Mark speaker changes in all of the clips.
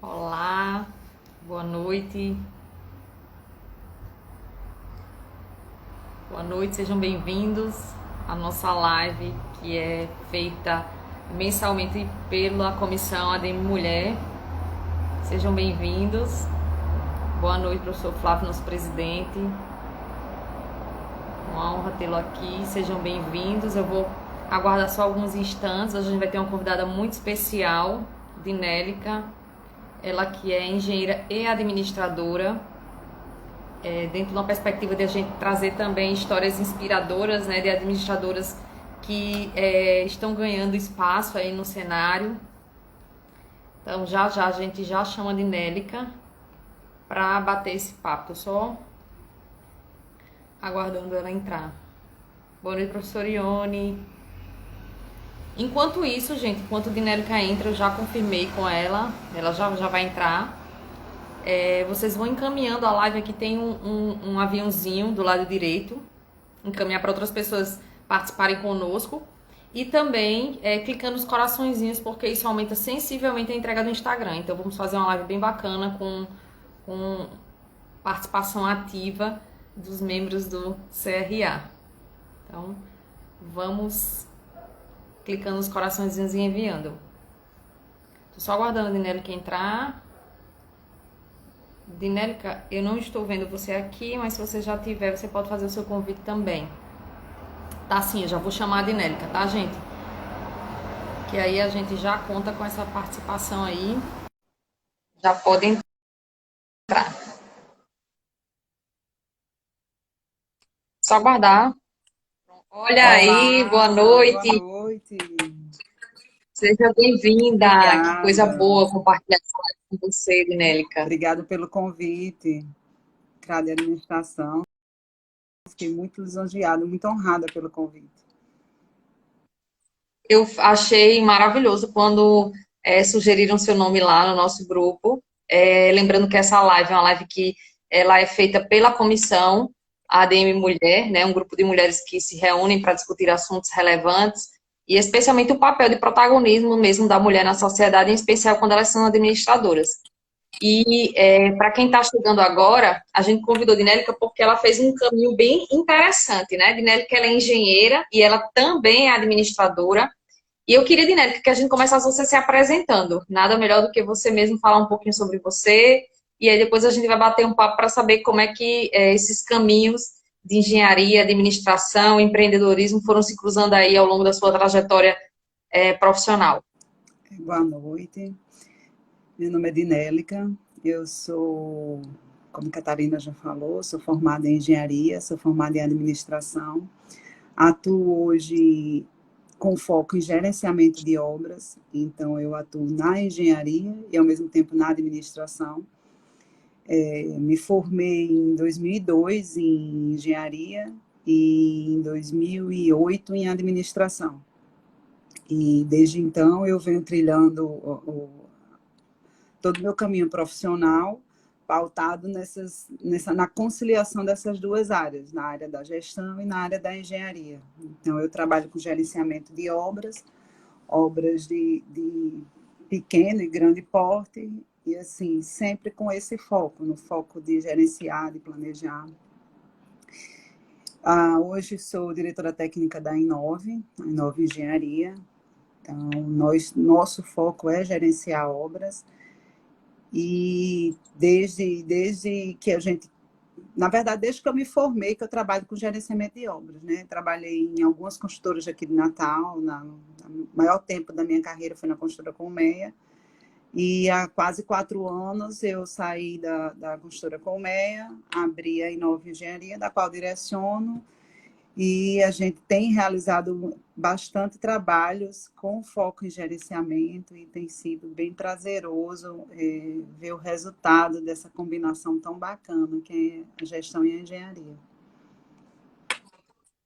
Speaker 1: Olá, boa noite. Boa noite, sejam bem-vindos à nossa live que é feita mensalmente pela Comissão ADM Mulher. Sejam bem-vindos. Boa noite, professor Flávio, nosso presidente. Uma honra tê-lo aqui. Sejam bem-vindos. Eu vou aguardar só alguns instantes. Hoje a gente vai ter uma convidada muito especial, Dinélica. Ela que é engenheira e administradora. Dentro de uma perspectiva de a gente trazer também histórias inspiradoras, né, de administradoras que estão ganhando espaço aí no cenário. Então já já a gente já chama de Nélica para bater esse papo. Tô só aguardando ela entrar. Boa noite, professora Ione. Enquanto isso, gente, enquanto a Dinélica entra, eu já confirmei com ela já vai entrar. Vocês vão encaminhando a live, aqui tem um aviãozinho do lado direito, encaminhar para outras pessoas participarem conosco. E também clicando nos coraçõezinhos, porque isso aumenta sensivelmente a entrega do Instagram. Então vamos fazer uma live bem bacana com participação ativa dos membros do CRA. Então vamos clicando nos coraçõezinhos e enviando. Tô só aguardando a Dinélica entrar. Dinélica, eu não estou vendo você aqui, mas se você já tiver, você pode fazer o seu convite também. Tá sim, eu já vou chamar a Dinélica, tá, gente? Que aí a gente já conta com essa participação aí. Já pode entrar. Só aguardar. Olha aí, boa
Speaker 2: Olá, boa
Speaker 1: noite.
Speaker 2: noite.
Speaker 1: Seja bem-vinda. Que coisa
Speaker 2: Obrigada.
Speaker 1: boa compartilhar essa live com você, Dinélica.
Speaker 2: Obrigada pelo convite. CRA de Administração. Fiquei muito lisonjeada, muito honrada pelo convite.
Speaker 1: Eu achei maravilhoso quando sugeriram seu nome lá no nosso grupo. Lembrando que essa live é uma live que ela é feita pela comissão ADM Mulher, né, um grupo de mulheres que se reúnem para discutir assuntos relevantes e especialmente o papel de protagonismo mesmo da mulher na sociedade, em especial quando elas são administradoras. E para quem está chegando agora, a gente convidou a Dinélica porque ela fez um caminho bem interessante, né? Dinélica, ela é engenheira e ela também é administradora. E eu queria, Dinélica, que a gente começasse você se apresentando. Nada melhor do que você mesmo falar um pouquinho sobre você. E aí depois a gente vai bater um papo para saber como é que esses caminhos de engenharia, administração, empreendedorismo foram se cruzando aí ao longo da sua trajetória profissional.
Speaker 2: Boa noite. Meu nome é Dinélica. Eu sou, como a Catarina já falou, sou formada em engenharia, sou formada em administração. Atuo hoje com foco em gerenciamento de obras, então eu atuo na engenharia e ao mesmo tempo na administração. Me formei em 2002 em engenharia e em 2008 em administração. E desde então eu venho trilhando todo o meu caminho profissional pautado na conciliação dessas duas áreas, na área da gestão e na área da engenharia. Então eu trabalho com gerenciamento de obras de pequeno e grande porte, e assim, sempre com esse foco, no foco de gerenciar, de planejar. Hoje sou diretora técnica da Inove, a Inove Engenharia. Então, nosso foco é gerenciar obras, e desde que a gente, na verdade, desde que eu me formei, que eu trabalho com gerenciamento de obras, né? Trabalhei em algumas construtoras aqui de Natal, o maior tempo da minha carreira foi na construtora Colmeia, e há quase 4 anos eu saí da construtora Colmeia, abri a Inova Engenharia, da qual direciono, e a gente tem realizado bastante trabalhos com foco em gerenciamento, e tem sido bem prazeroso ver o resultado dessa combinação tão bacana que é a gestão e a engenharia.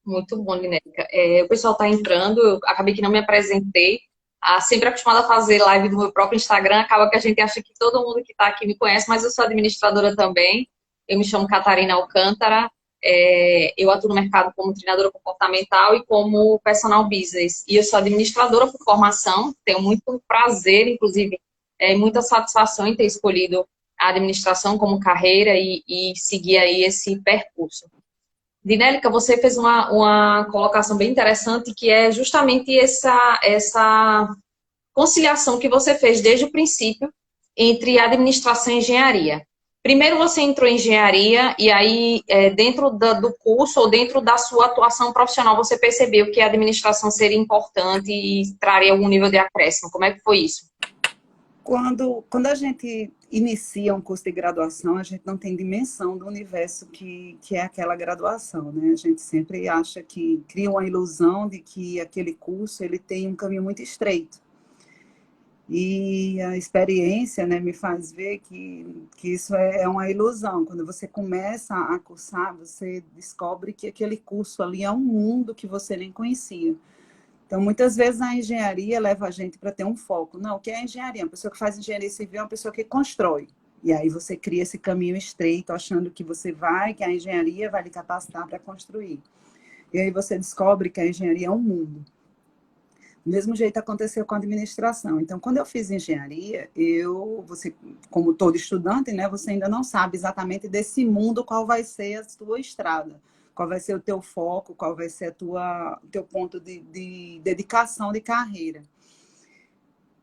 Speaker 1: Muito bom, Dinélica. O pessoal está entrando, eu acabei que não me apresentei. Sempre acostumada a fazer live do meu próprio Instagram, acaba que a gente acha que todo mundo que está aqui me conhece, mas eu sou administradora também. Eu me chamo Catarina Alcântara, eu atuo no mercado como treinadora comportamental e como personal business. E eu sou administradora por formação, tenho muito prazer, inclusive, muita satisfação em ter escolhido a administração como carreira e seguir aí esse percurso. Dinélica, você fez uma colocação bem interessante, que é justamente essa conciliação que você fez desde o princípio entre administração e engenharia. Primeiro você entrou em engenharia e aí dentro do curso ou dentro da sua atuação profissional você percebeu que a administração seria importante e traria algum nível de acréscimo. Como é que foi isso?
Speaker 2: Quando a gente inicia um curso de graduação, a gente não tem dimensão do universo que é aquela graduação, né? A gente sempre acha que cria uma ilusão de que aquele curso ele tem um caminho muito estreito. E a experiência, né, me faz ver que isso é uma ilusão. Quando você começa a cursar, você descobre que aquele curso ali é um mundo que você nem conhecia. Então, muitas vezes a engenharia leva a gente para ter um foco. Não, o que é engenharia? Uma pessoa que faz engenharia civil é uma pessoa que constrói. E aí você cria esse caminho estreito, achando que que a engenharia vai lhe capacitar para construir. E aí você descobre que a engenharia é um mundo. Do mesmo jeito aconteceu com a administração. Então, quando eu fiz engenharia, você, como todo estudante, né, você ainda não sabe exatamente desse mundo qual vai ser a sua estrada, qual vai ser o teu foco, qual vai ser o teu ponto de dedicação de carreira.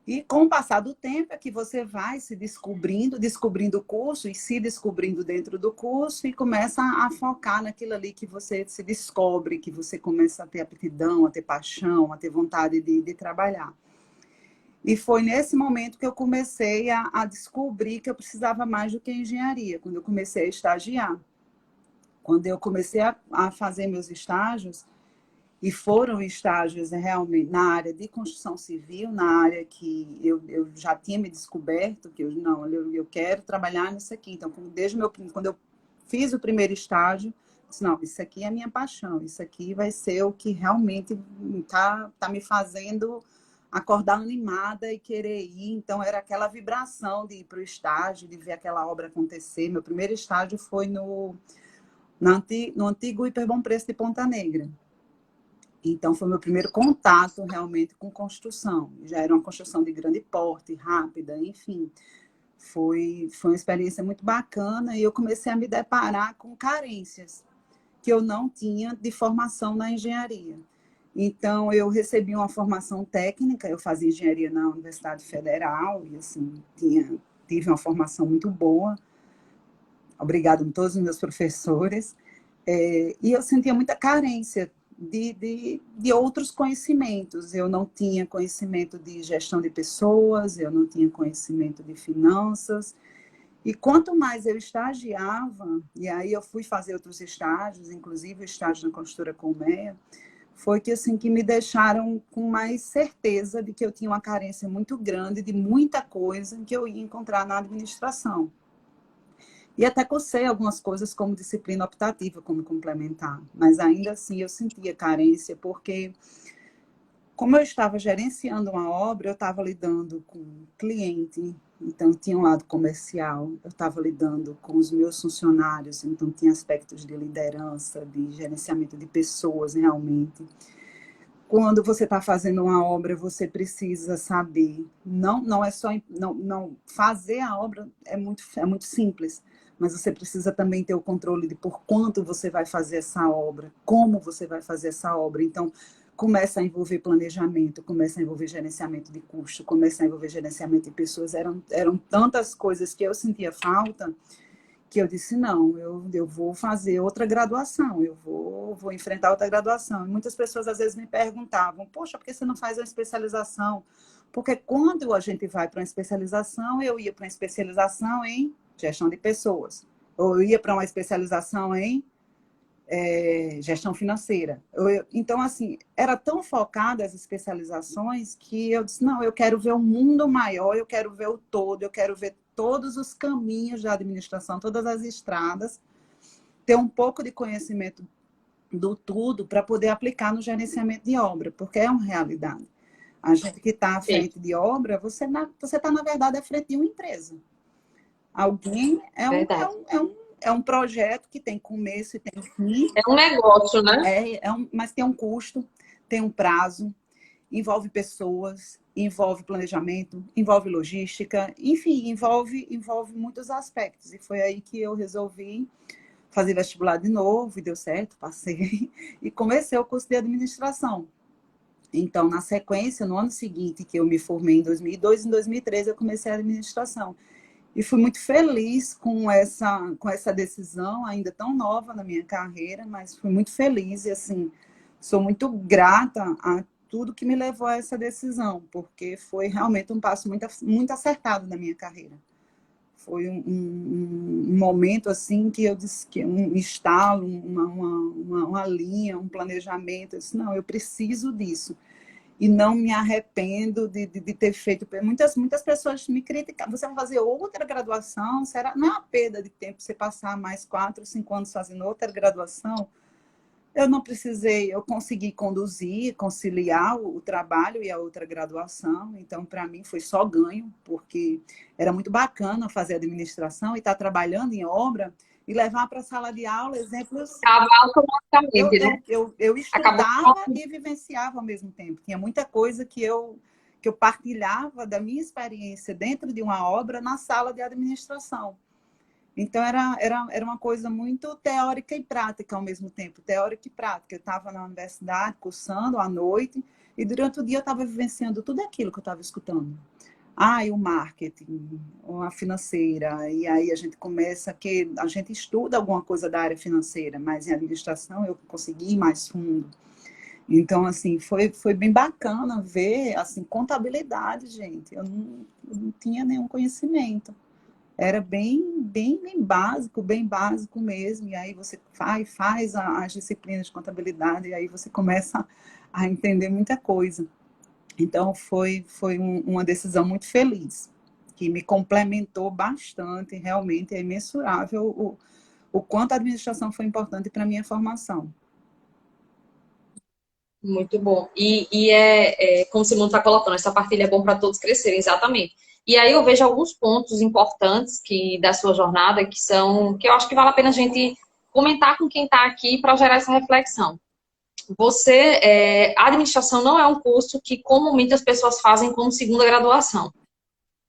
Speaker 2: E com o passar do tempo é que você vai se descobrindo o curso e se descobrindo dentro do curso e começa a focar naquilo ali que você se descobre, que você começa a ter aptidão, a ter paixão, a ter vontade de trabalhar. E foi nesse momento que eu comecei a descobrir que eu precisava mais do que engenharia, quando eu comecei a estagiar. Quando eu comecei a fazer meus estágios, e foram estágios realmente na área de construção civil, na área que eu já tinha me descoberto, que eu quero trabalhar nisso aqui. Então, quando eu fiz o primeiro estágio, eu disse, não, isso aqui é a minha paixão, isso aqui vai ser o que realmente tá me fazendo acordar animada e querer ir. Então, era aquela vibração de ir para o estágio, de ver aquela obra acontecer. Meu primeiro estágio foi no antigo Hiper Bom Preço de Ponta Negra. Então, foi meu primeiro contato realmente com construção. Já era uma construção de grande porte, rápida, enfim. Foi uma experiência muito bacana e eu comecei a me deparar com carências que eu não tinha de formação na engenharia. Então, eu recebi uma formação técnica, eu fazia engenharia na Universidade Federal e, assim, tive uma formação muito boa. Obrigada a todos os meus professores. E eu sentia muita carência de outros conhecimentos. Eu não tinha conhecimento de gestão de pessoas, eu não tinha conhecimento de finanças. E quanto mais eu estagiava, e aí eu fui fazer outros estágios, inclusive o estágio na construtora Colmeia, foi que, assim, que me deixaram com mais certeza de que eu tinha uma carência muito grande de muita coisa que eu ia encontrar na administração. E até cursei algumas coisas como disciplina optativa, como complementar. Mas ainda assim eu sentia carência, porque como eu estava gerenciando uma obra, eu estava lidando com cliente, então tinha um lado comercial, eu estava lidando com os meus funcionários, então tinha aspectos de liderança, de gerenciamento de pessoas realmente. Quando você está fazendo uma obra, você precisa saber, não é só, não fazer a obra é muito simples, mas você precisa também ter o controle de por quanto você vai fazer essa obra, como você vai fazer essa obra. Então, começa a envolver planejamento, começa a envolver gerenciamento de custo, começa a envolver gerenciamento de pessoas. Eram tantas coisas que eu sentia falta, que eu disse, não, eu vou fazer outra graduação, eu vou enfrentar outra graduação. E muitas pessoas às vezes me perguntavam, poxa, por que você não faz uma especialização? Porque quando a gente vai para uma especialização, eu ia para uma especialização em gestão de pessoas, ou eu ia para uma especialização em gestão financeira. Então, assim, era tão focada as especializações que eu disse, não, eu quero ver um mundo maior, eu quero ver o todo, eu quero ver todos os caminhos da administração, todas as estradas, ter um pouco de conhecimento do tudo para poder aplicar no gerenciamento de obra, porque é uma realidade. A gente que está à frente de obra, você está, na verdade, à frente de uma empresa. Alguém é um projeto que tem começo e tem fim.
Speaker 1: É um negócio, né?
Speaker 2: Mas tem um custo, tem um prazo, envolve pessoas, envolve planejamento, envolve logística, enfim, envolve muitos aspectos. E foi aí que eu resolvi fazer vestibular de novo, e deu certo, passei, e comecei o curso de administração. Então, na sequência, no ano seguinte, que eu me formei em 2002, em 2013 eu comecei a administração. E fui muito feliz com essa decisão, ainda tão nova na minha carreira, mas fui muito feliz e, assim, sou muito grata a tudo que me levou a essa decisão, porque foi realmente um passo muito acertado na minha carreira. Foi um momento, assim, que eu disse que um estalo, uma linha, um planejamento. Eu disse, não, eu preciso disso e não me arrependo de ter feito. Muitas pessoas me criticam. Você vai fazer outra graduação? Será? Não é uma perda de tempo você passar mais 4, 5 anos fazendo outra graduação? Eu não precisei, eu consegui conduzir, conciliar o trabalho e a outra graduação. Então, para mim, foi só ganho, porque era muito bacana fazer administração e estar trabalhando em obra e levar para a sala de aula exemplos.
Speaker 1: Acaba automaticamente, né?
Speaker 2: Eu
Speaker 1: Acabou.
Speaker 2: estudava e vivenciava ao mesmo tempo. Tinha muita coisa que eu partilhava da minha experiência dentro de uma obra na sala de administração. Então, era uma coisa muito teórica e prática ao mesmo tempo, teórica e prática. Eu estava na universidade, cursando à noite, e durante o dia eu estava vivenciando tudo aquilo que eu estava escutando. E o marketing, a financeira, e aí a gente começa que a gente estuda alguma coisa da área financeira, mas em administração eu consegui ir mais fundo. Então, assim, foi bem bacana ver, assim, contabilidade, gente. Eu não tinha nenhum conhecimento. Era bem básico mesmo. E aí você faz as disciplinas de contabilidade, e aí você começa a entender muita coisa. Então, foi uma decisão muito feliz, que me complementou bastante, realmente é imensurável o quanto a administração foi importante para a minha formação.
Speaker 1: Muito bom. Como o Simão está colocando, essa partilha é bom para todos crescerem, exatamente. E aí eu vejo alguns pontos importantes da sua jornada que eu acho que vale a pena a gente comentar com quem está aqui para gerar essa reflexão. A administração não é um curso que comumente as pessoas fazem como segunda graduação.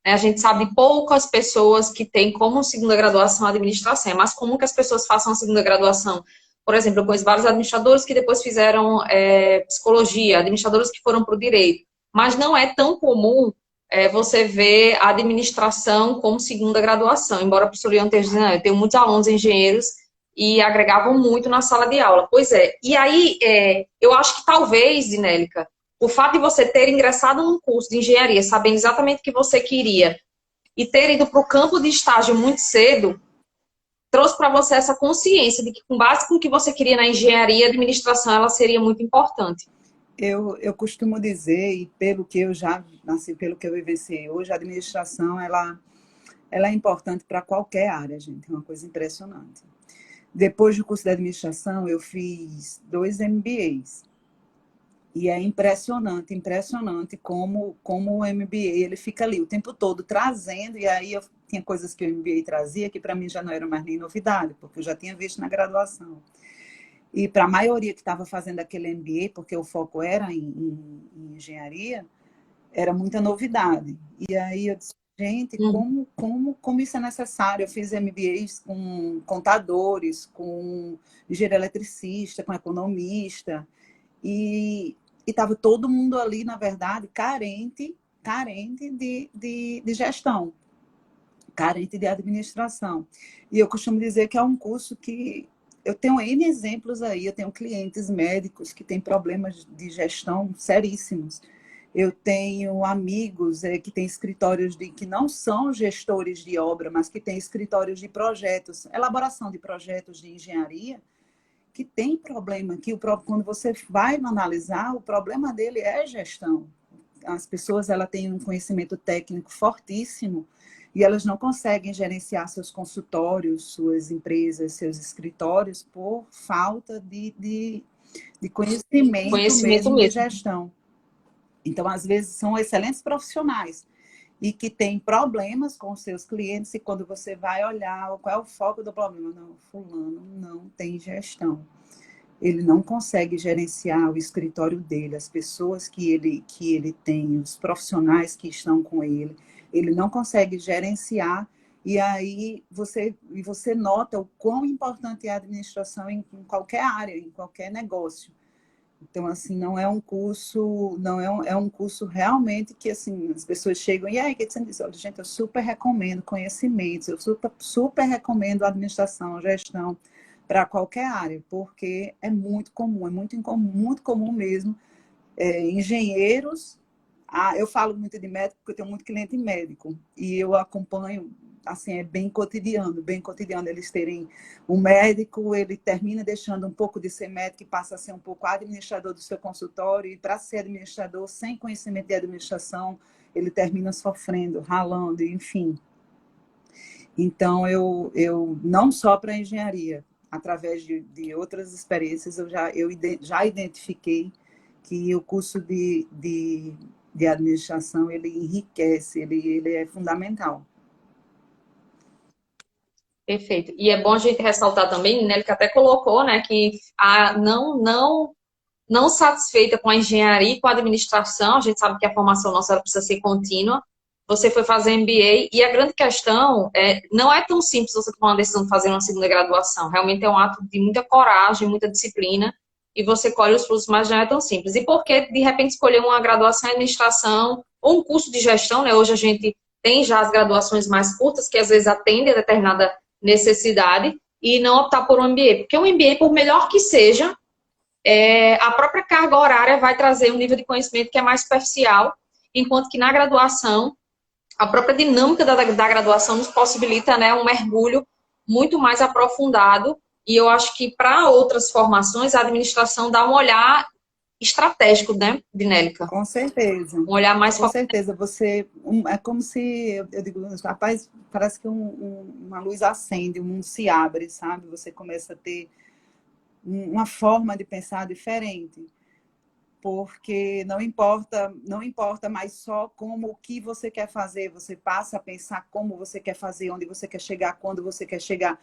Speaker 1: Né? A gente sabe poucas pessoas que têm como segunda graduação a administração, é mais comum que as pessoas façam a segunda graduação. Por exemplo, eu conheço vários administradores que depois fizeram psicologia, administradores que foram para o direito. Mas não é tão comum você ver a administração como segunda graduação. Embora a professora Ian esteja dizendo, eu tenho muitos alunos engenheiros e agregavam muito na sala de aula. Pois é. E aí, eu acho que talvez, Dinélica, o fato de você ter ingressado num curso de engenharia, sabendo exatamente o que você queria, e ter ido para o campo de estágio muito cedo, trouxe para você essa consciência de que, com base no que você queria na engenharia, a administração ela seria muito importante.
Speaker 2: Eu costumo dizer, e pelo que eu já assim, pelo que eu vivenciei hoje, a administração ela é importante para qualquer área, gente. É uma coisa impressionante. Depois do curso de administração, eu fiz 2 MBAs. E é impressionante como o MBA ele fica ali o tempo todo trazendo, e aí eu tinha coisas que o MBA trazia que para mim já não eram mais nem novidade, porque eu já tinha visto na graduação. E para a maioria que estava fazendo aquele MBA, porque o foco era em engenharia, era muita novidade. E aí eu disse, gente, como isso é necessário? Eu fiz MBAs com contadores, com engenheiro eletricista, com economista, e estava todo mundo ali, na verdade, carente de gestão, carente de administração. E eu costumo dizer que é um curso que eu tenho N exemplos aí, eu tenho clientes médicos que têm problemas de gestão seríssimos. Eu tenho amigos que têm escritórios que não são gestores de obra, mas que têm escritórios de projetos, elaboração de projetos de engenharia, que tem problema, quando você vai analisar, o problema dele é gestão. As pessoas têm um conhecimento técnico fortíssimo e elas não conseguem gerenciar seus consultórios, suas empresas, seus escritórios por falta de conhecimento mesmo de gestão. Então, às vezes, são excelentes profissionais e que têm problemas com seus clientes, e quando você vai olhar qual é o foco do problema, não, fulano não tem gestão. ele não consegue gerenciar o escritório dele, as pessoas que ele tem, os profissionais que estão com ele não consegue gerenciar, e aí você nota o quão importante é a administração em qualquer área, em qualquer negócio. Então, assim, não é um curso, não é é um curso realmente que, assim, as pessoas chegam e aí, o que você diz? Olha, gente, eu super recomendo conhecimentos, eu super recomendo administração, gestão, para qualquer área, porque é muito comum, muito comum mesmo. Engenheiros, eu falo muito de médico, porque eu tenho muito cliente médico, e eu acompanho, assim, é bem cotidiano eles terem um médico, ele termina deixando um pouco de ser médico e passa a ser um pouco administrador do seu consultório, e para ser administrador, sem conhecimento de administração, ele termina sofrendo, ralando, enfim. Então, eu não só para a engenharia, através de outras experiências, já identifiquei que o curso de administração, ele enriquece, ele é fundamental.
Speaker 1: Perfeito. E é bom a gente ressaltar também, né, ele que até colocou, né, que não satisfeita com a engenharia e com a administração, a gente sabe que a formação nossa ela precisa ser contínua. Você foi fazer MBA e a grande questão não é tão simples você tomar uma decisão de fazer uma segunda graduação. Realmente é um ato de muita coragem, muita disciplina e você colhe os frutos, mas não é tão simples. E por que, de repente, escolher uma graduação em administração ou um curso de gestão, né? Hoje a gente tem já as graduações mais curtas, que às vezes atendem a determinada necessidade, e não optar por um MBA. Porque um MBA, por melhor que seja, a própria carga horária vai trazer um nível de conhecimento que é mais superficial, enquanto que na graduação, a própria dinâmica da graduação nos possibilita, né, um mergulho muito mais aprofundado, e eu acho que para outras formações a administração dá um olhar estratégico, né, Dinélica?
Speaker 2: Com certeza.
Speaker 1: Um olhar mais
Speaker 2: Com
Speaker 1: focado.
Speaker 2: certeza, é como se, eu digo, rapaz, parece que uma luz acende, o mundo se abre, sabe? Você começa a ter uma forma de pensar diferente, porque não importa mais só como o que você quer fazer, você passa a pensar como você quer fazer, onde você quer chegar, quando você quer chegar.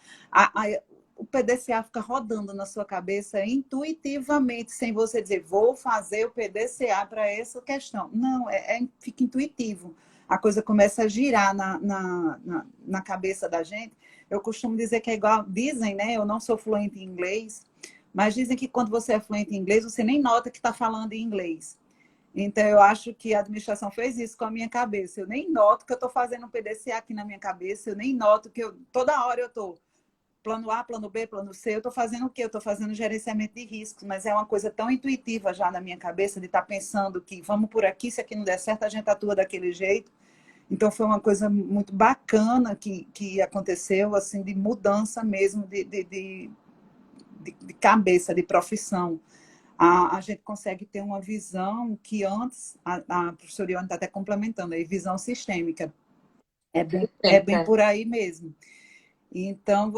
Speaker 2: O PDCA fica rodando na sua cabeça intuitivamente, sem você dizer, vou fazer o PDCA para essa questão. Não, fica intuitivo. A coisa começa a girar na cabeça da gente. Eu costumo dizer que é igual, dizem, né? Eu não sou fluente em inglês, mas dizem que quando você é fluente em inglês, você nem nota que está falando em inglês. Então, eu acho que a administração fez isso com a minha cabeça. Eu nem noto que eu estou fazendo um PDCA aqui na minha cabeça, eu nem noto que toda hora eu estou plano A, plano B, plano C, eu estou fazendo o quê? Eu estou fazendo gerenciamento de riscos, mas é uma coisa tão intuitiva já na minha cabeça de estar pensando que vamos por aqui, se aqui não der certo, a gente atua daquele jeito. Então, foi uma coisa muito bacana que aconteceu, assim, de mudança mesmo de cabeça, de profissão. A gente consegue ter uma visão que antes, a professora Ione está até complementando, aí, visão sistêmica. É bem por aí mesmo. Então,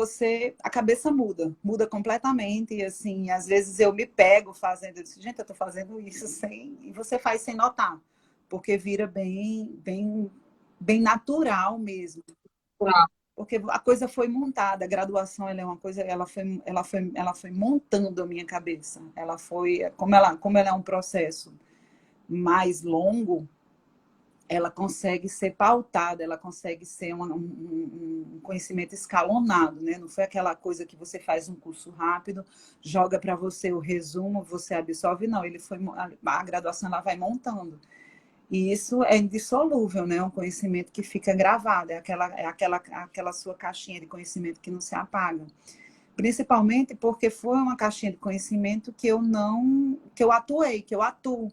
Speaker 2: a cabeça muda completamente, e assim, às vezes eu me pego fazendo, eu disse, gente, eu estou fazendo isso e você faz sem notar, porque vira bem natural mesmo. Porque a coisa foi montada, a graduação ela é uma coisa, ela foi montando a minha cabeça. Ela foi, como ela é um processo mais longo, ela consegue ser pautada, ela consegue ser um conhecimento escalonado, né? Não foi aquela coisa que você faz um curso rápido, joga para você o resumo, você absorve, não. A graduação ela vai montando. E isso é indissolúvel, né? É um conhecimento que fica gravado, aquela sua caixinha de conhecimento que não se apaga. Principalmente porque foi uma caixinha de conhecimento que eu atuei, que eu atuo.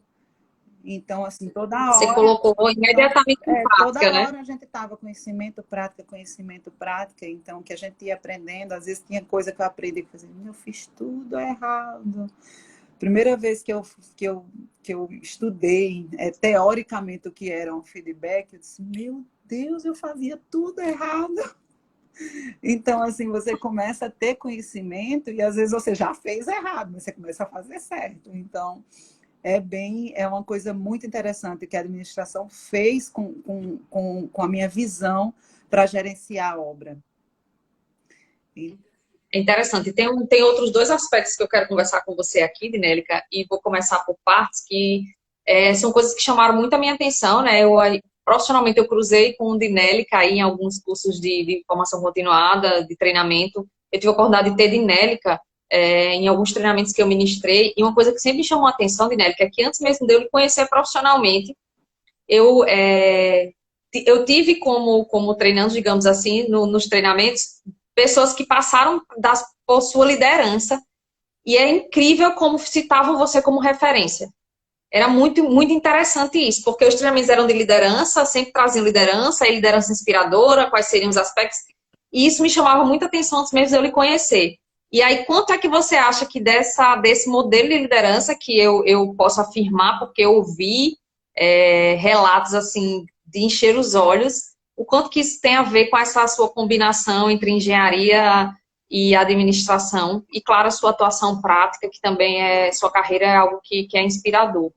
Speaker 2: Então, assim,
Speaker 1: Você colocou imediatamente em
Speaker 2: toda
Speaker 1: prática, né?
Speaker 2: hora a gente estava conhecimento, prática, então que a gente ia aprendendo, às vezes tinha coisa que eu aprendi, que eu fiz tudo errado. Primeira vez que eu estudei teoricamente o que era um feedback, eu disse, meu Deus, eu fazia tudo errado. Então, assim, você começa a ter conhecimento e às vezes você já fez errado, mas você começa a fazer certo. Então, é uma coisa muito interessante que a administração fez com a minha visão para gerenciar a obra.
Speaker 1: É interessante. Tem outros dois aspectos que eu quero conversar com você aqui, Dinélica, e vou começar por partes que são coisas que chamaram muito a minha atenção, né? Profissionalmente, eu cruzei com o Dinélica aí em alguns cursos de formação continuada, de treinamento. Eu tive a oportunidade de ter Dinélica em alguns treinamentos que eu ministrei, e uma coisa que sempre me chamou a atenção, Dinélica, é que antes mesmo de eu lhe conhecer profissionalmente, eu, eu tive como treinando, digamos assim, nos treinamentos, pessoas que passaram por sua liderança, e é incrível como citavam você como referência. Era muito, muito interessante isso, porque os treinamentos eram de liderança, sempre traziam liderança e liderança inspiradora, quais seriam os aspectos, e isso me chamava muita atenção antes mesmo de eu lhe conhecer. E aí, quanto é que você acha que desse modelo de liderança que eu posso afirmar, porque eu ouvi relatos assim de encher os olhos, o quanto que isso tem a ver com essa sua combinação entre engenharia e administração, e claro, a sua atuação prática, que também sua carreira é algo que é inspirador.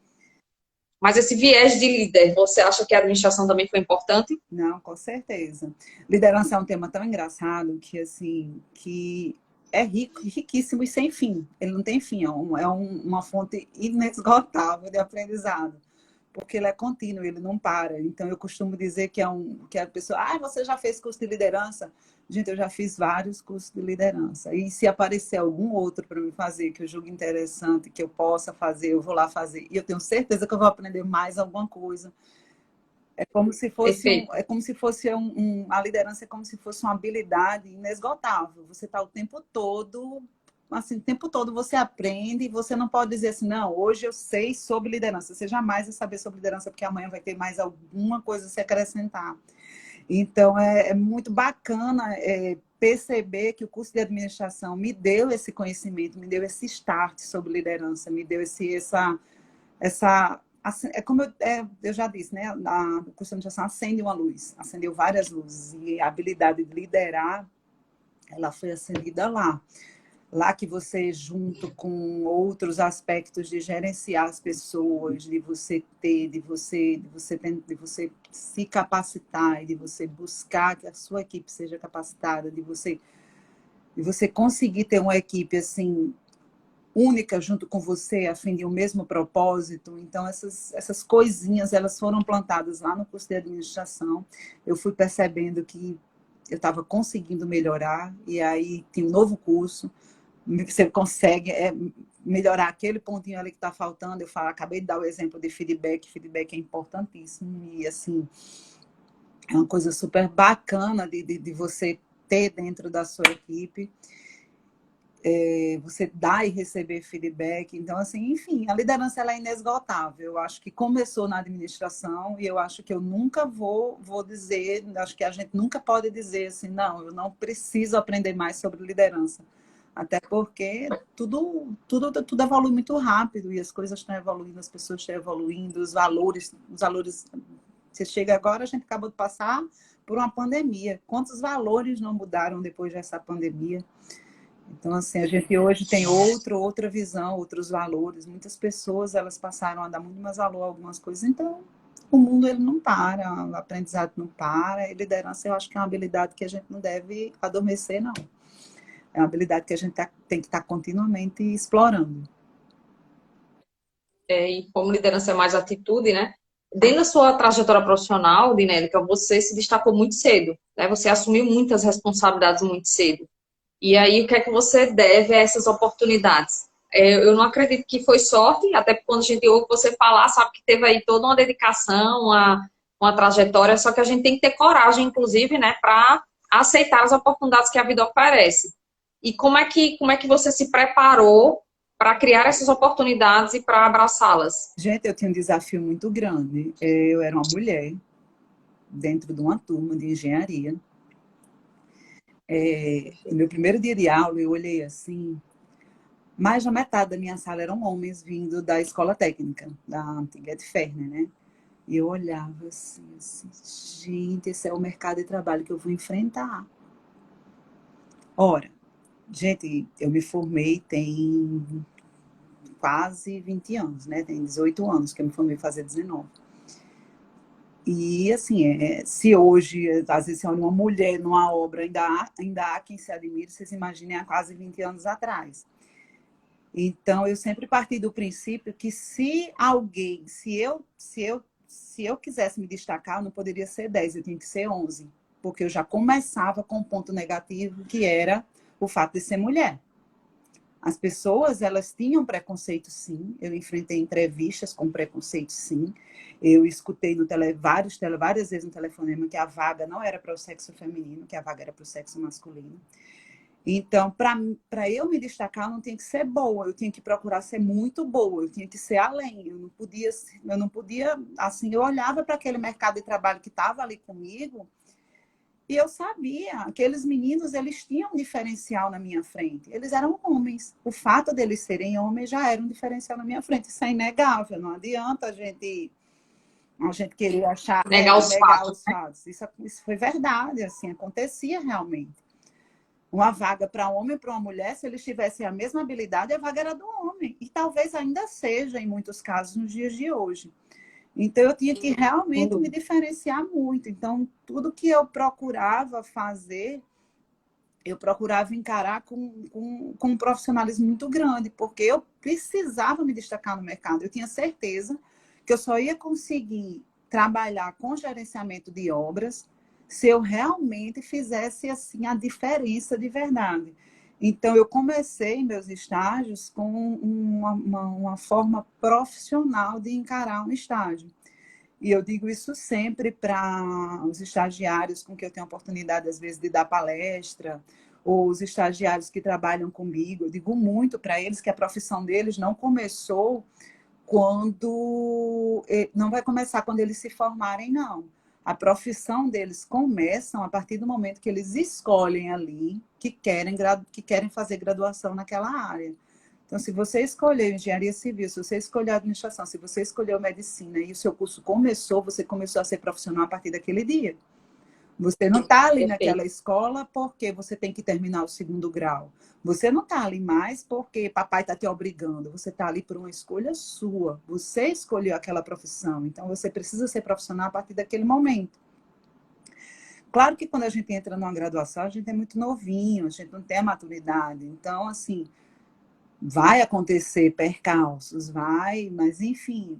Speaker 1: Mas esse viés de líder, você acha que a administração também foi importante?
Speaker 2: Não, com certeza. Liderança é um tema tão engraçado que, assim, que é rico, riquíssimo e sem fim. Ele não tem fim, uma fonte inesgotável de aprendizado, porque ele é contínuo, ele não para. Então, eu costumo dizer que a pessoa, você já fez curso de liderança? Gente, eu já fiz vários cursos de liderança. E se aparecer algum outro para me fazer, que eu julgue interessante, que eu possa fazer, eu vou lá fazer. E eu tenho certeza que eu vou aprender mais alguma coisa. É como se fosse
Speaker 1: Perfeito,
Speaker 2: a liderança é como se fosse uma habilidade inesgotável. Você está o tempo todo, assim, o tempo todo você aprende e você não pode dizer assim, não, hoje eu sei sobre liderança. Você jamais vai saber sobre liderança porque amanhã vai ter mais alguma coisa a se acrescentar. Então, é muito bacana perceber que o curso de administração me deu esse conhecimento, me deu esse start sobre liderança, me deu essa assim, é como eu já disse, né? O curso de administração acende uma luz, acendeu várias luzes. E a habilidade de liderar, ela foi acendida lá. Lá que você, junto com outros aspectos de gerenciar as pessoas, de você ter, de você se capacitar e de você buscar que a sua equipe seja capacitada, de você conseguir ter uma equipe assim única junto com você, a fim de um mesmo propósito. Então, essas coisinhas, elas foram plantadas lá no curso de administração. Eu fui percebendo que eu estava conseguindo melhorar, e aí tem um novo curso, você consegue melhorar aquele pontinho ali que está faltando. Eu acabei de dar o exemplo de feedback é importantíssimo, e assim, é uma coisa super bacana de você ter dentro da sua equipe. Você dar e receber feedback. Então, assim, enfim, a liderança ela é inesgotável. Eu acho que começou na administração e eu acho que eu nunca vou dizer, acho que a gente nunca pode dizer assim, não, eu não preciso aprender mais sobre liderança. Até porque tudo evolui muito rápido e as coisas estão evoluindo, as pessoas estão evoluindo, os valores. Você chega agora, a gente acabou de passar por uma pandemia. Quantos valores não mudaram depois dessa pandemia? Então, assim, a gente hoje tem outra visão, outros valores. Muitas pessoas, elas passaram a dar muito mais valor a algumas coisas. Então, o mundo, ele não para, o aprendizado não para. E liderança, eu acho que é uma habilidade que a gente não deve adormecer, não. É uma habilidade que a gente tem que estar continuamente explorando.
Speaker 1: e como liderança é mais atitude, né? Dentro da sua trajetória profissional, Dinélica, você se destacou muito cedo, né? Você assumiu muitas responsabilidades muito cedo. E aí, o que é que você deve a essas oportunidades? Eu não acredito que foi sorte, até porque quando a gente ouve você falar, sabe que teve aí toda uma dedicação, uma trajetória, só que a gente tem que ter coragem, inclusive, né, para aceitar as oportunidades que a vida oferece. E como é que você se preparou para criar essas oportunidades e para abraçá-las?
Speaker 2: Gente, eu tinha um desafio muito grande. Eu era uma mulher dentro de uma turma de engenharia. No meu primeiro dia de aula, eu olhei assim, mais da metade da minha sala eram homens vindo da escola técnica, da antiga Edferner, né? E eu olhava assim, gente, esse é o mercado de trabalho que eu vou enfrentar. Ora, gente, eu me formei tem quase 20 anos, né? Tem 18 anos que eu me formei, fazer 19. E, assim, se hoje, às vezes, você olha uma mulher numa obra, ainda há quem se admire, vocês imaginem há quase 20 anos atrás. Então, eu sempre parti do princípio que se alguém, se eu quisesse me destacar, eu não poderia ser 10, eu tinha que ser 11, porque eu já começava com um ponto negativo, que era o fato de ser mulher. As pessoas, elas tinham preconceito, sim. Eu enfrentei entrevistas com preconceito, sim. Eu escutei várias vezes no telefonema que a vaga não era para o sexo feminino, que a vaga era para o sexo masculino. Então, para eu me destacar, eu não tinha que ser boa, eu tinha que procurar ser muito boa, eu tinha que ser além. Eu não podia, assim, eu olhava para aquele mercado de trabalho que estava ali comigo e eu sabia, aqueles meninos, eles tinham um diferencial na minha frente. Eles eram homens. O fato deles serem homens já era um diferencial na minha frente. Isso é inegável. Não adianta a gente querer achar,
Speaker 1: Negar os
Speaker 2: negar
Speaker 1: fatos.
Speaker 2: os fatos. Isso foi verdade, assim, acontecia realmente. Uma vaga para um homem e para uma mulher, se eles tivessem a mesma habilidade, a vaga era do homem. E talvez ainda seja, em muitos casos, nos dias de hoje. Então, eu tinha que realmente me diferenciar muito. Então, tudo que eu procurava fazer, eu procurava encarar com um profissionalismo muito grande, porque eu precisava me destacar no mercado. Eu tinha certeza que eu só ia conseguir trabalhar com gerenciamento de obras se eu realmente fizesse assim a diferença de verdade. Então, eu comecei meus estágios com uma forma profissional de encarar um estágio. E eu digo isso sempre para os estagiários com quem eu tenho a oportunidade, às vezes, de dar palestra, ou os estagiários que trabalham comigo. Eu digo muito para eles que a profissão deles não começou quando. Não vai começar quando eles se formarem, não. A profissão deles começa a partir do momento que eles escolhem ali que querem fazer graduação naquela área. Então, se você escolheu engenharia civil, se você escolheu administração, se você escolheu medicina e o seu curso começou, você começou a ser profissional a partir daquele dia. Você não está ali naquela
Speaker 1: Perfeito.
Speaker 2: escola porque você tem que terminar o segundo grau. Você não está ali mais porque papai está te obrigando. Você está ali por uma escolha sua. Você escolheu aquela profissão. Então, você precisa ser profissional a partir daquele momento. Claro que quando a gente entra numa graduação, a gente é muito novinho, a gente não tem a maturidade. Então, assim, vai acontecer percalços, vai, mas enfim,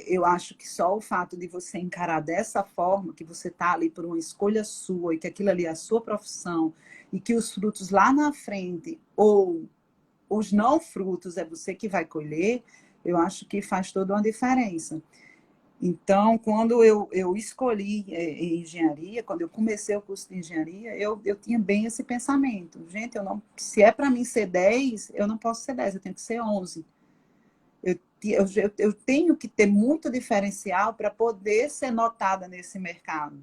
Speaker 2: eu acho que só o fato de você encarar dessa forma, que você está ali por uma escolha sua e que aquilo ali é a sua profissão e que os frutos lá na frente ou os não frutos é você que vai colher, eu acho que faz toda uma diferença. Então, quando eu escolhi engenharia, quando eu comecei o curso de engenharia, eu tinha bem esse pensamento. Gente, se é para mim ser 10, eu não posso ser 10, eu tenho que ser 11. Eu tenho que ter muito diferencial para poder ser notada nesse mercado.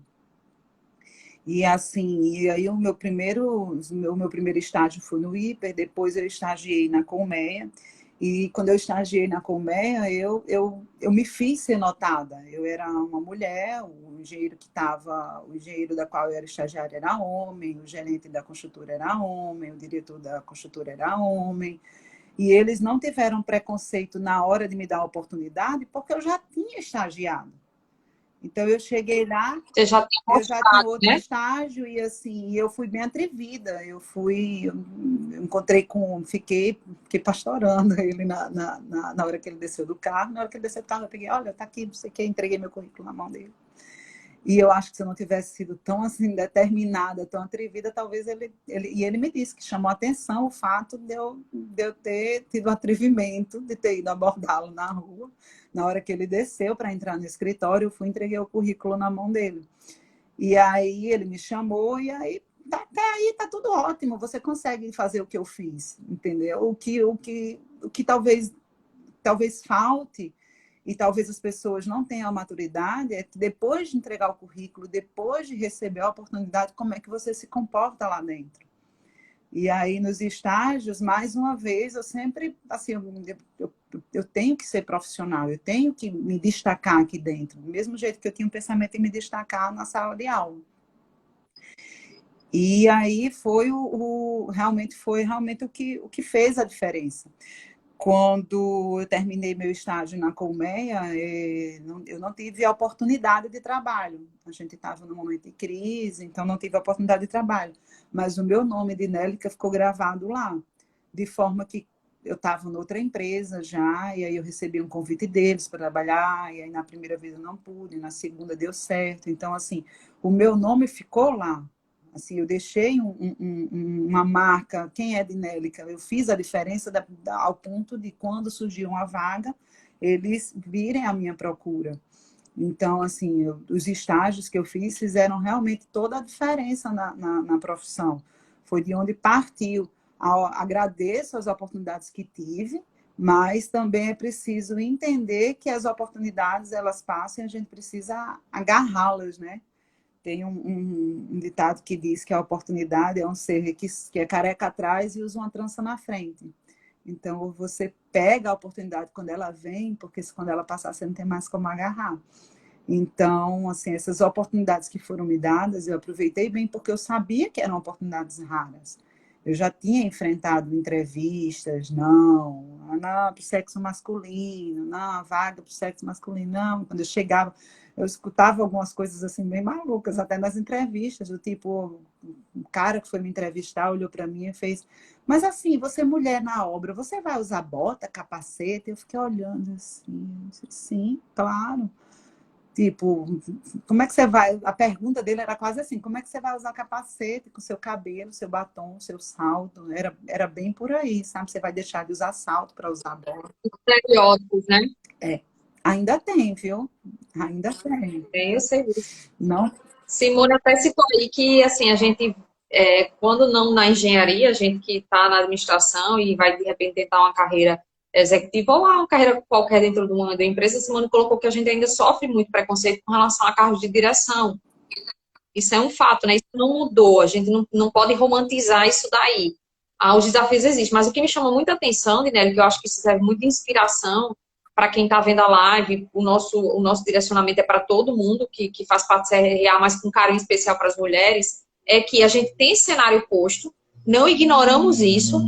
Speaker 2: E assim, e aí o meu primeiro estágio foi no IPER, depois eu estagiei na Colmeia, e quando eu estagiei na Colmeia, eu me fiz ser notada. Eu era uma mulher, o engenheiro da qual eu era estagiária era homem, o gerente da construtora era homem, o diretor da construtora era homem, e eles não tiveram preconceito na hora de me dar a oportunidade, porque eu já tinha estagiado. Então, eu cheguei lá,
Speaker 1: Você já tem
Speaker 2: eu já tinha
Speaker 1: mostrado,
Speaker 2: outro
Speaker 1: né?
Speaker 2: estágio e assim, eu fui bem atrevida. Eu encontrei fiquei pastorando ele na hora que ele desceu do carro. Na hora que ele desceu do carro, eu peguei, olha, tá aqui, não sei o que, entreguei meu currículo na mão dele. E eu acho que se eu não tivesse sido tão assim determinada, tão atrevida, talvez ele me disse que chamou a atenção o fato de eu ter tido o atrevimento de ter ido abordá-lo na rua. Na hora que ele desceu para entrar no escritório, eu fui e entreguei o currículo na mão dele. E aí ele me chamou e aí tá tudo ótimo, você consegue fazer o que eu fiz, entendeu? O que talvez falte e talvez as pessoas não tenham a maturidade, é que depois de entregar o currículo, depois de receber a oportunidade, como é que você se comporta lá dentro. E aí, nos estágios, mais uma vez, eu sempre, assim, eu tenho que ser profissional, eu tenho que me destacar aqui dentro, do mesmo jeito que eu tinha um pensamento em me destacar na sala de aula. E aí realmente foi o que fez a diferença. quando eu terminei meu estágio na Colmeia, eu não tive a oportunidade de trabalho. A gente estava num momento de crise, então não tive a oportunidade de trabalho. Mas o meu nome de Nélica ficou gravado lá, de forma que eu estava em outra empresa já, e aí eu recebi um convite deles para trabalhar, e aí na primeira vez eu não pude, na segunda deu certo. Então, assim, o meu nome ficou lá. Assim, eu deixei uma marca, quem é de Nélica, eu fiz a diferença ao ponto de quando surgiu uma vaga, eles virem a minha procura. Então, assim, os estágios que eu fiz fizeram realmente toda a diferença na profissão. Foi de onde partiu. Agradeço as oportunidades que tive, mas também é preciso entender que as oportunidades, elas passam e a gente precisa agarrá-las, né? Tem um ditado que diz que a oportunidade é um ser que é careca atrás e usa uma trança na frente. Então, você pega a oportunidade quando ela vem, porque quando ela passar, você não tem mais como agarrar. Então, assim, essas oportunidades que foram me dadas, eu aproveitei bem, porque eu sabia que eram oportunidades raras. Eu já tinha enfrentado entrevistas, não para o sexo masculino, não, vaga para o sexo masculino, não. Quando eu chegava, eu escutava algumas coisas assim bem malucas, até nas entrevistas, do tipo, o cara que foi me entrevistar olhou para mim e fez, mas assim, você mulher na obra, você vai usar bota, capacete? Eu fiquei olhando assim, sim, claro. Tipo, como é que você vai... A pergunta dele era quase assim, como é que você vai usar capacete com seu cabelo, seu batom, seu salto? Era bem por aí, sabe? Você vai deixar de usar salto para usar bola.
Speaker 1: Estereótipos, né?
Speaker 2: É, ainda tem, viu? Ainda tem.
Speaker 1: Tem, eu sei disso.
Speaker 2: Não,
Speaker 1: Simone até citou aí que, assim, a gente, quando não na engenharia, a gente que está na administração e vai, de repente, tentar uma carreira executiva ou uma carreira qualquer dentro de uma empresa, Simone colocou que a gente ainda sofre muito preconceito com relação a cargos de direção. Isso é um fato, né? Isso não mudou, a gente não pode romantizar isso daí. Os desafios existem, mas o que me chama muita atenção, Dinelli, que eu acho que isso serve muito de inspiração para quem está vendo a live, o nosso direcionamento é para todo mundo que faz parte do CRA, mas com carinho especial para as mulheres, é que a gente tem esse cenário posto, não ignoramos isso,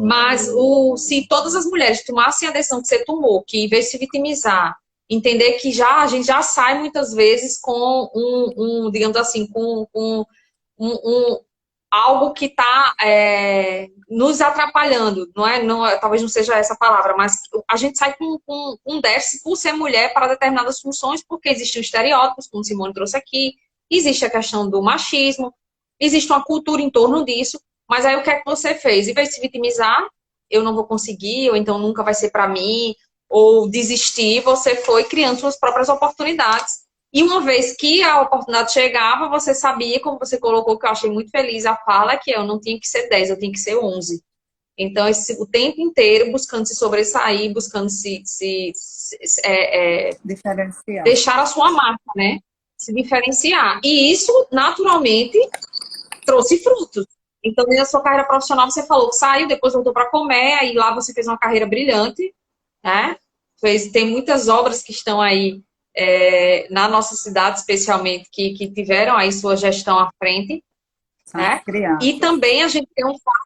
Speaker 1: mas se todas as mulheres tomassem a decisão que você tomou, que em vez de se vitimizar, entender que a gente já sai muitas vezes com digamos assim, com algo que está nos atrapalhando, talvez não seja essa palavra, mas a gente sai com um déficit por ser mulher para determinadas funções, porque existem estereótipos, como Simone trouxe aqui, existe a questão do machismo, existe uma cultura em torno disso, mas aí o que é que você fez? Em vez de se vitimizar, eu não vou conseguir, ou então nunca vai ser para mim, ou desistir, você foi criando suas próprias oportunidades. E uma vez que a oportunidade chegava, você sabia, como você colocou, que eu achei muito feliz a fala, que eu não tinha que ser 10, eu tinha que ser 11. Então, o tempo inteiro buscando se sobressair, buscando
Speaker 2: diferencial.
Speaker 1: deixar a sua marca, né? Se diferenciar. E isso, naturalmente, trouxe frutos. Então, na sua carreira profissional, você falou que saiu, depois voltou para a Colmeia, e lá você fez uma carreira brilhante, né? Tem muitas obras que estão aí na nossa cidade, especialmente, que tiveram aí sua gestão à frente, né? E também a gente tem um fato,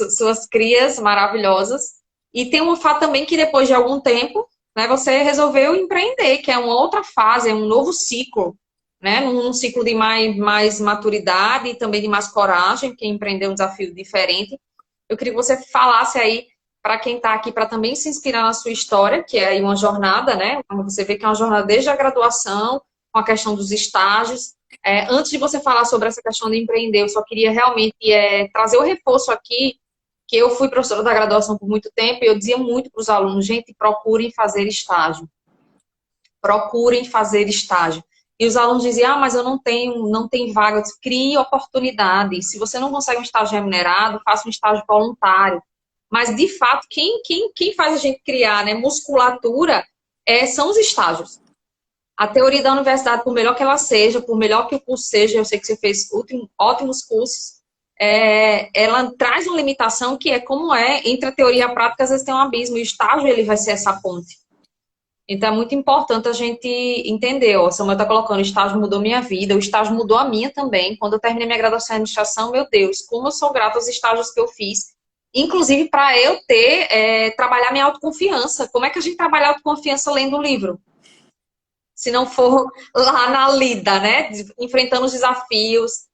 Speaker 1: suas crias maravilhosas, e tem um fato também que depois de algum tempo, né, você resolveu empreender, que é uma outra fase, é um novo ciclo, né? Num ciclo de mais maturidade e também de mais coragem, porque empreender é um desafio diferente. Eu queria que você falasse aí para quem está aqui, para também se inspirar na sua história, que é aí uma jornada, né? Como você vê que é uma jornada desde a graduação, com a questão dos estágios. Antes de você falar sobre essa questão de empreender, eu só queria realmente trazer o reforço aqui, que eu fui professora da graduação por muito tempo, e eu dizia muito para os alunos, gente, procurem fazer estágio. Procurem fazer estágio. E os alunos diziam, mas eu não tenho vaga. Eu disse, crie oportunidade. Se você não consegue um estágio remunerado, faça um estágio voluntário. Mas, de fato, quem faz a gente criar, né, musculatura são os estágios. A teoria da universidade, por melhor que ela seja, por melhor que o curso seja, eu sei que você fez ótimos cursos, ela traz uma limitação que como entre a teoria e a prática, às vezes tem um abismo, e o estágio ele vai ser essa ponte. Então, é muito importante a gente entender, ó, Samuel está colocando, o estágio mudou minha vida, o estágio mudou a minha também. Quando eu terminei minha graduação em administração, meu Deus, como eu sou grata aos estágios que eu fiz. inclusive para eu ter, trabalhar minha autoconfiança. Como é que a gente trabalha a autoconfiança lendo o livro? Se não for lá na lida, né? Enfrentando os desafios,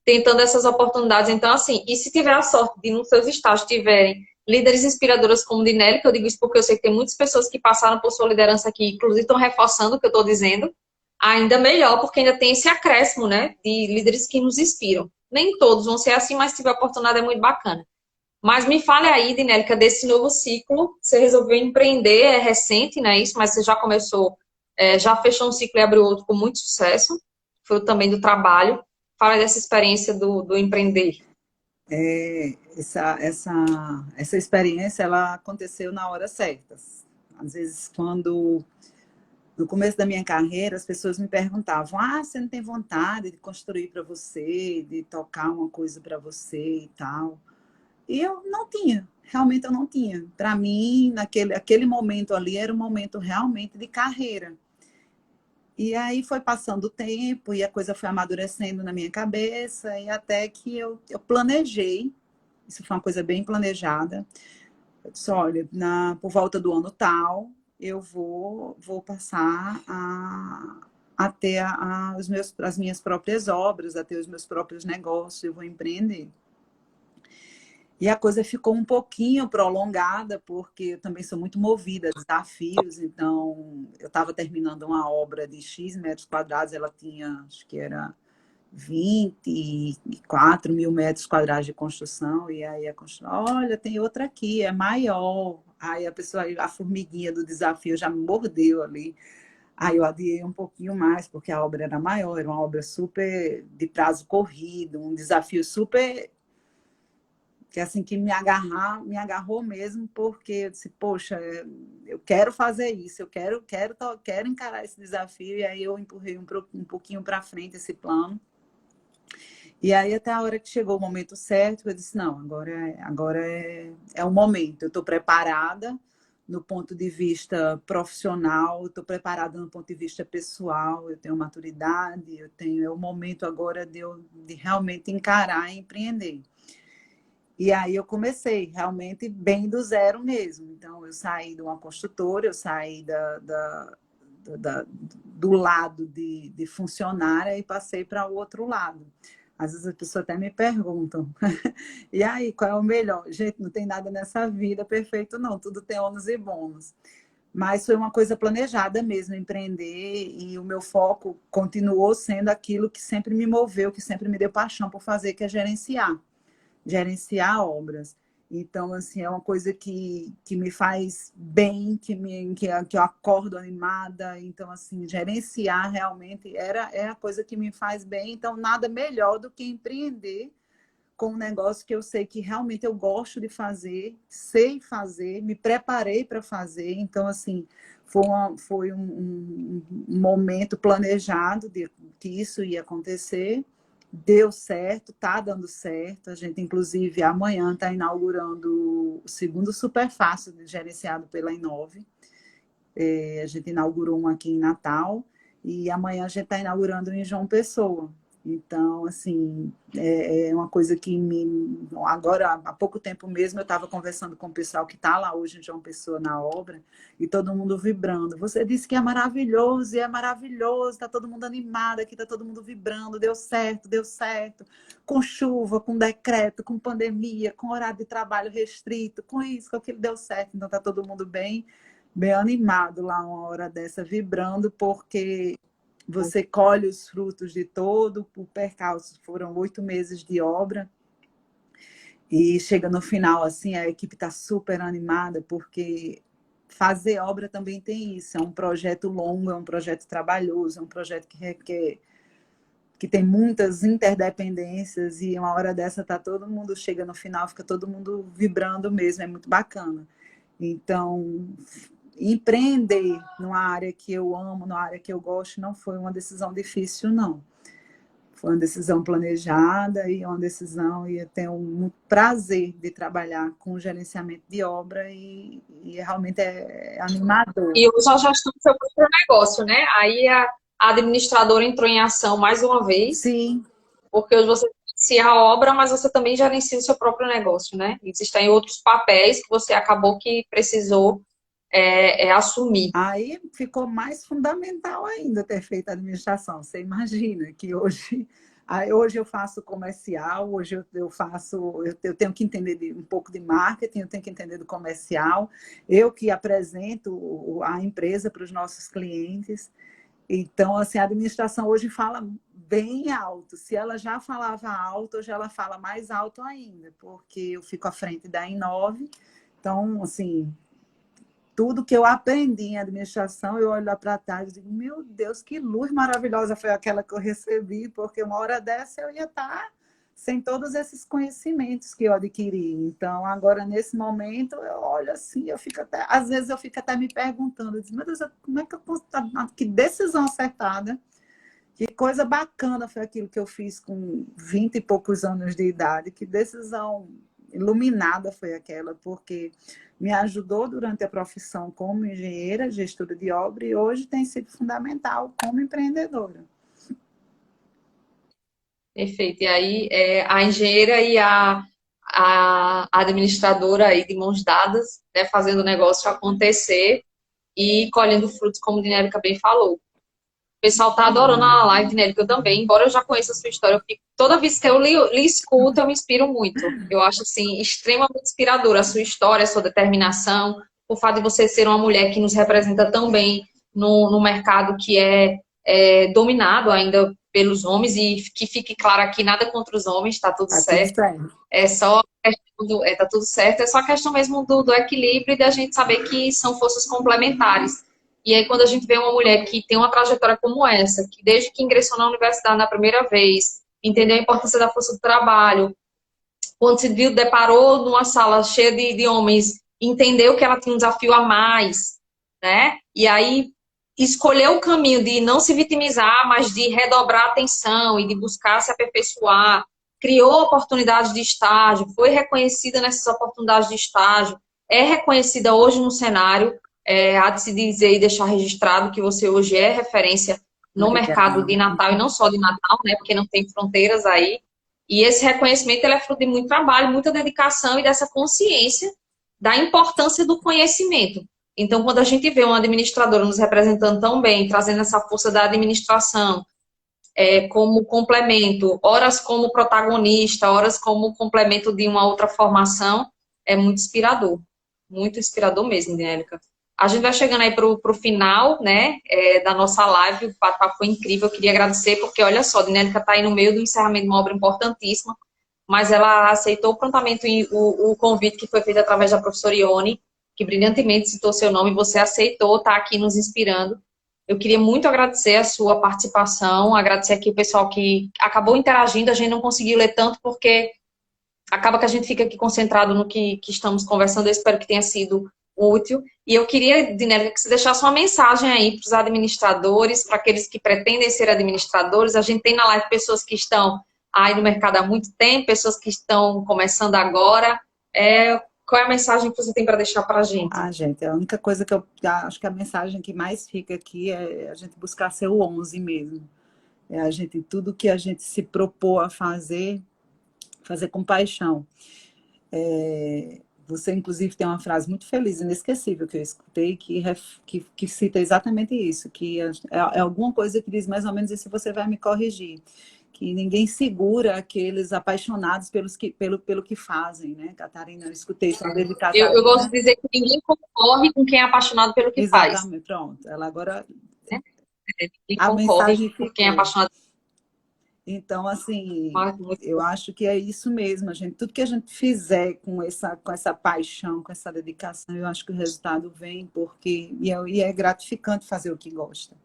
Speaker 1: tentando essas oportunidades. Então, assim, e se tiver a sorte de nos seus estágios tiverem líderes inspiradoras como Dinelli, que eu digo isso porque eu sei que tem muitas pessoas que passaram por sua liderança aqui, inclusive estão reforçando o que eu estou dizendo, ainda melhor, porque ainda tem esse acréscimo, né, de líderes que nos inspiram. Nem todos vão ser assim, mas se tiver oportunidade é muito bacana. Mas me fale aí, Dinélica, desse novo ciclo. Você resolveu empreender, é recente, não é isso? Mas você já começou, já fechou um ciclo e abriu outro com muito sucesso. Foi também do trabalho. Fala dessa experiência do empreender.
Speaker 2: Essa experiência, ela aconteceu na hora certa. Às vezes, quando no começo da minha carreira, as pessoas me perguntavam: ah, você não tem vontade de construir para você, de tocar uma coisa para você e tal? E eu não tinha, realmente eu não tinha. Para mim, aquele momento ali era um momento realmente de carreira. E aí foi passando o tempo e a coisa foi amadurecendo na minha cabeça e até que eu planejei, isso foi uma coisa bem planejada. Eu disse, olha, por volta do ano tal, eu vou passar a ter as minhas próprias obras, a ter os meus próprios negócios, eu vou empreender. E a coisa ficou um pouquinho prolongada, porque eu também sou muito movida a desafios. Então, eu estava terminando uma obra de X metros quadrados, ela tinha, acho que era 24 mil metros quadrados de construção. E aí a construção, olha, tem outra aqui, é maior. Aí a pessoa, a formiguinha do desafio já me mordeu ali. Aí eu adiei um pouquinho mais, porque a obra era maior, era uma obra super de prazo corrido, um desafio super que assim que me agarrou mesmo, porque eu disse, poxa, eu quero fazer isso, eu quero encarar esse desafio, e aí eu empurrei um pouquinho para frente esse plano. E aí até a hora que chegou o momento certo, eu disse, não, agora é o momento, eu estou preparada no ponto de vista profissional, estou preparada no ponto de vista pessoal, eu tenho maturidade, é o momento agora de realmente encarar e empreender. E aí eu comecei realmente bem do zero mesmo. Então, eu saí de uma construtora, eu saí do lado de funcionária e passei para o outro lado. Às vezes as pessoas até me perguntam, e aí, qual é o melhor? Gente, não tem nada nessa vida perfeito, não. Tudo tem ônus e bônus. Mas foi uma coisa planejada mesmo, empreender, e o meu foco continuou sendo aquilo que sempre me moveu, que sempre me deu paixão por fazer, que é gerenciar obras. Então, assim, é uma coisa que me faz bem, que eu acordo animada. Então, assim, gerenciar realmente é a coisa que me faz bem. Então, nada melhor do que empreender com um negócio que eu sei que realmente eu gosto de fazer, sei fazer, me preparei para fazer. Então, assim, foi um momento planejado de que isso ia acontecer. Deu certo, está dando certo. A gente, inclusive, amanhã está inaugurando o segundo Superfácil gerenciado pela Inove. A gente inaugurou um aqui em Natal e amanhã a gente está inaugurando em João Pessoa. Então, assim, é uma coisa que agora, há pouco tempo mesmo, eu estava conversando com o pessoal que está lá hoje em João Pessoa na obra, e todo mundo vibrando. Você disse que é maravilhoso, e é maravilhoso, está todo mundo animado aqui, está todo mundo vibrando, deu certo, com chuva, com decreto, com pandemia, com horário de trabalho restrito, com isso, com aquilo, deu certo. Então, está todo mundo bem animado lá uma hora dessa, vibrando, porque você colhe os frutos de todo o percalço. Foram 8 meses de obra e chega no final, assim, a equipe está super animada, porque fazer obra também tem isso. É um projeto longo, é um projeto trabalhoso, é um projeto que requer, que tem muitas interdependências, e uma hora dessa tá todo mundo, chega no final, fica todo mundo vibrando mesmo, é muito bacana. Então, empreender numa área que eu amo, numa área que eu gosto, não foi uma decisão difícil, não. Foi uma decisão planejada e uma decisão, e eu tenho muito prazer de trabalhar com gerenciamento de obra, e realmente é animador.
Speaker 1: E hoje a gestão do seu próprio negócio, né? Aí a administradora entrou em ação mais uma vez,
Speaker 2: Sim.
Speaker 1: porque hoje você tem gerencia a obra, mas você também gerencia o seu próprio negócio, né? Existem outros papéis que você acabou que precisou assumir.
Speaker 2: Aí ficou mais fundamental ainda ter feito a administração. Você imagina que hoje, hoje eu faço comercial, hoje eu faço, eu tenho que entender um pouco de marketing, eu tenho que entender do comercial, eu que apresento a empresa para os nossos clientes. Então, assim, a administração hoje fala bem alto. Se ela já falava alto, hoje ela fala mais alto ainda, porque eu fico à frente da Inove. Então, assim, tudo que eu aprendi em administração, eu olho lá para trás e digo, meu Deus, que luz maravilhosa foi aquela que eu recebi, porque uma hora dessa eu ia estar sem todos esses conhecimentos que eu adquiri. Então, agora, nesse momento, eu olho assim, eu fico até, às vezes eu fico até me perguntando, eu digo, meu Deus, como é que eu posso estar, que decisão acertada, que coisa bacana foi aquilo que eu fiz com 20 e poucos anos de idade, que decisão iluminada foi aquela, porque me ajudou durante a profissão como engenheira, gestora de obra, e hoje tem sido fundamental como empreendedora.
Speaker 1: Perfeito. E aí, a engenheira e a administradora aí de mãos dadas, né, fazendo o negócio acontecer e colhendo frutos, como a Dinérica bem falou. O pessoal tá adorando a live, Dinérica, eu também, embora eu já conheça a sua história, toda vez que eu lhe escuto, eu me inspiro muito. Eu acho, assim, extremamente inspiradora a sua história, a sua determinação, o fato de você ser uma mulher que nos representa tão bem no mercado que é dominado ainda pelos homens, e que fique claro aqui, nada contra os homens, tá tudo
Speaker 2: Tá tudo
Speaker 1: certo.
Speaker 2: certo.
Speaker 1: É só tá tudo certo, é só questão mesmo do equilíbrio e da gente saber que são forças complementares. E aí, quando a gente vê uma mulher que tem uma trajetória como essa, que desde que ingressou na universidade na primeira vez, entendeu a importância da força do trabalho, quando se viu, deparou numa sala cheia de homens, entendeu que ela tinha um desafio a mais, né? E aí escolheu o caminho de não se vitimizar, mas de redobrar a atenção e de buscar se aperfeiçoar, criou oportunidades de estágio, foi reconhecida nessas oportunidades de estágio, é reconhecida hoje no cenário, há de se dizer e deixar registrado que você hoje é referência no mercado de
Speaker 2: Obrigada.
Speaker 1: Natal, e não só de Natal, né, porque não tem fronteiras aí, e esse reconhecimento ele é fruto de muito trabalho, muita dedicação e dessa consciência da importância do conhecimento. Então, quando a gente vê uma administradora nos representando tão bem, trazendo essa força da administração como complemento, horas como protagonista, horas como complemento de uma outra formação, é muito inspirador mesmo, Dinérica. A gente vai chegando aí para o final, né, da nossa live, o papo foi incrível, eu queria agradecer, porque olha só, a Dinérica está aí no meio do encerramento de uma obra importantíssima, mas ela aceitou prontamente o convite que foi feito através da professora Ione, que brilhantemente citou seu nome, você aceitou, está aqui nos inspirando. Eu queria muito agradecer a sua participação, agradecer aqui o pessoal que acabou interagindo, a gente não conseguiu ler tanto porque acaba que a gente fica aqui concentrado no que estamos conversando, eu espero que tenha sido útil. E eu queria, Dinélica, que você deixasse uma mensagem aí para os administradores, para aqueles que pretendem ser administradores. A gente tem na live pessoas que estão aí no mercado há muito tempo, pessoas que estão começando agora. Qual é a mensagem que você tem para deixar para a gente?
Speaker 2: Gente, a única coisa que eu acho que a mensagem que mais fica aqui é a gente buscar ser o 11 mesmo. É a gente, tudo que a gente se propor a fazer, fazer com paixão. Você, inclusive, tem uma frase muito feliz, inesquecível, que eu escutei, que cita exatamente isso, que é alguma coisa que diz mais ou menos isso, e você vai me corrigir, que ninguém segura aqueles apaixonados pelo que fazem, né, Catarina? Eu escutei isso uma vez de
Speaker 1: Eu gosto
Speaker 2: Catarina.
Speaker 1: de dizer que ninguém concorre com quem é apaixonado pelo que faz.
Speaker 2: Exatamente, pronto. Ela agora,
Speaker 1: Né? Ninguém
Speaker 2: a
Speaker 1: concorre
Speaker 2: mensagem
Speaker 1: por quem é
Speaker 2: ficou.
Speaker 1: apaixonado.
Speaker 2: Então, assim,
Speaker 1: Muito
Speaker 2: eu acho que é isso mesmo, a gente, tudo que a gente fizer com essa paixão, com essa dedicação, eu acho que o resultado vem, porque e é gratificante fazer o que gosta.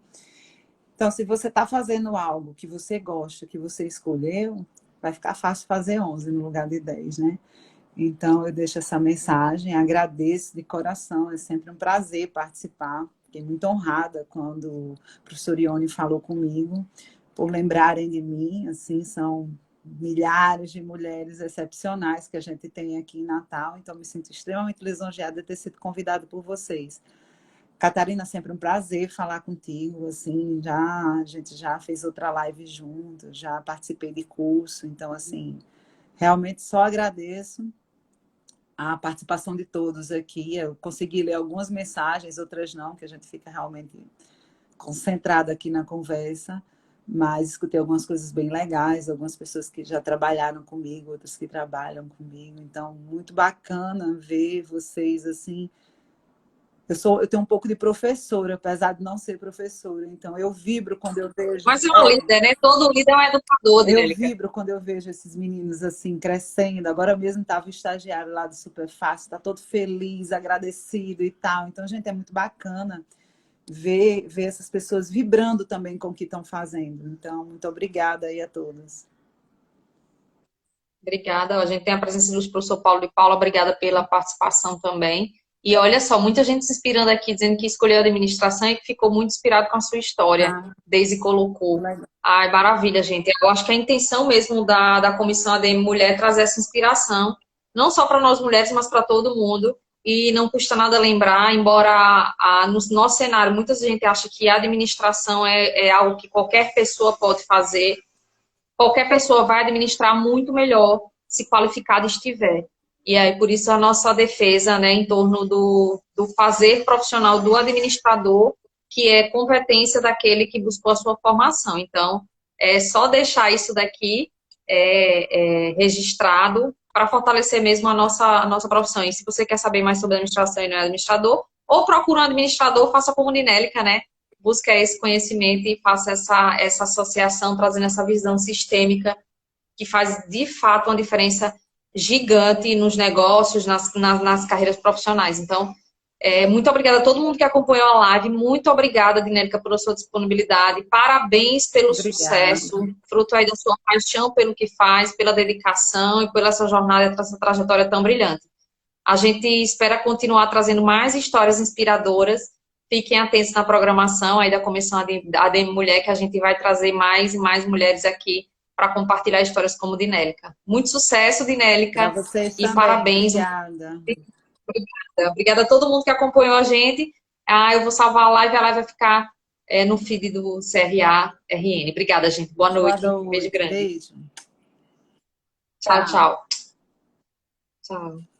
Speaker 2: Então, se você está fazendo algo que você gosta, que você escolheu, vai ficar fácil fazer 11 no lugar de 10, né? Então, eu deixo essa mensagem, agradeço de coração, é sempre um prazer participar. Fiquei muito honrada quando o professor Ione falou comigo, por lembrarem de mim, assim, são milhares de mulheres excepcionais que a gente tem aqui em Natal, então me sinto extremamente lisonjeada de ter sido convidada por vocês. Catarina, sempre um prazer falar contigo, assim, a gente já fez outra live junto, já participei de curso, então, assim, realmente só agradeço a participação de todos aqui. Eu consegui ler algumas mensagens, outras não, que a gente fica realmente concentrado aqui na conversa, mas escutei algumas coisas bem legais, algumas pessoas que já trabalharam comigo, outras que trabalham comigo, então muito bacana ver vocês assim. Eu tenho um pouco de professora, apesar de não ser professora, então eu vibro quando eu vejo.
Speaker 1: Mas é uma líder, né? Todo líder é um educador,
Speaker 2: Eu
Speaker 1: Dinélica.
Speaker 2: vibro quando eu vejo esses meninos assim crescendo. Agora mesmo estava o estagiário lá do Super Fácil, está todo feliz, agradecido e tal. Então, gente, é muito bacana ver essas pessoas vibrando também com o que estão fazendo. Então, muito obrigada aí a todos.
Speaker 1: Obrigada. A gente tem a presença do professor Paulo de Paula. Obrigada pela participação também. E olha só, muita gente se inspirando aqui, dizendo que escolheu a administração e que ficou muito inspirado com a sua história.
Speaker 2: Ah,
Speaker 1: Daisy colocou.
Speaker 2: legal.
Speaker 1: Ai, maravilha, gente. Eu acho que a intenção mesmo da Comissão ADM Mulher é trazer essa inspiração, não só para nós mulheres, mas para todo mundo. E não custa nada lembrar, embora no nosso cenário muita gente acha que a administração é algo que qualquer pessoa pode fazer, qualquer pessoa vai administrar muito melhor se qualificada estiver. E aí, por isso, a nossa defesa, né, em torno do fazer profissional do administrador, que é competência daquele que buscou a sua formação. Então, é só deixar isso daqui registrado para fortalecer mesmo a nossa profissão. E se você quer saber mais sobre administração e não é administrador, ou procura um administrador, faça como Dinélica, né? Busque esse conhecimento e faça essa associação, trazendo essa visão sistêmica que faz, de fato, uma diferença gigante nos negócios, nas carreiras profissionais. Então, muito obrigada a todo mundo que acompanhou a live, muito obrigada, Dinélica, pela sua disponibilidade, parabéns pelo
Speaker 2: Obrigada.
Speaker 1: sucesso, fruto aí da sua paixão pelo que faz, pela dedicação e pela sua jornada, essa trajetória tão brilhante. A gente espera continuar trazendo mais histórias inspiradoras. Fiquem atentos na programação aí da Comissão ADM Mulher, que a gente vai trazer mais e mais mulheres aqui para compartilhar histórias como Dinélica. Muito sucesso,
Speaker 2: Para
Speaker 1: Dinélica,
Speaker 2: vocês
Speaker 1: e
Speaker 2: também.
Speaker 1: parabéns.
Speaker 2: Obrigada.
Speaker 1: Obrigada a todo mundo que acompanhou a gente. Eu vou salvar a live vai ficar no feed do CRA-RN. Obrigada, gente. Boa
Speaker 2: Boa
Speaker 1: noite. Beijo
Speaker 2: noite.
Speaker 1: grande.
Speaker 2: Beijo.
Speaker 1: Tchau,
Speaker 2: Tchau.
Speaker 1: tchau. Tchau.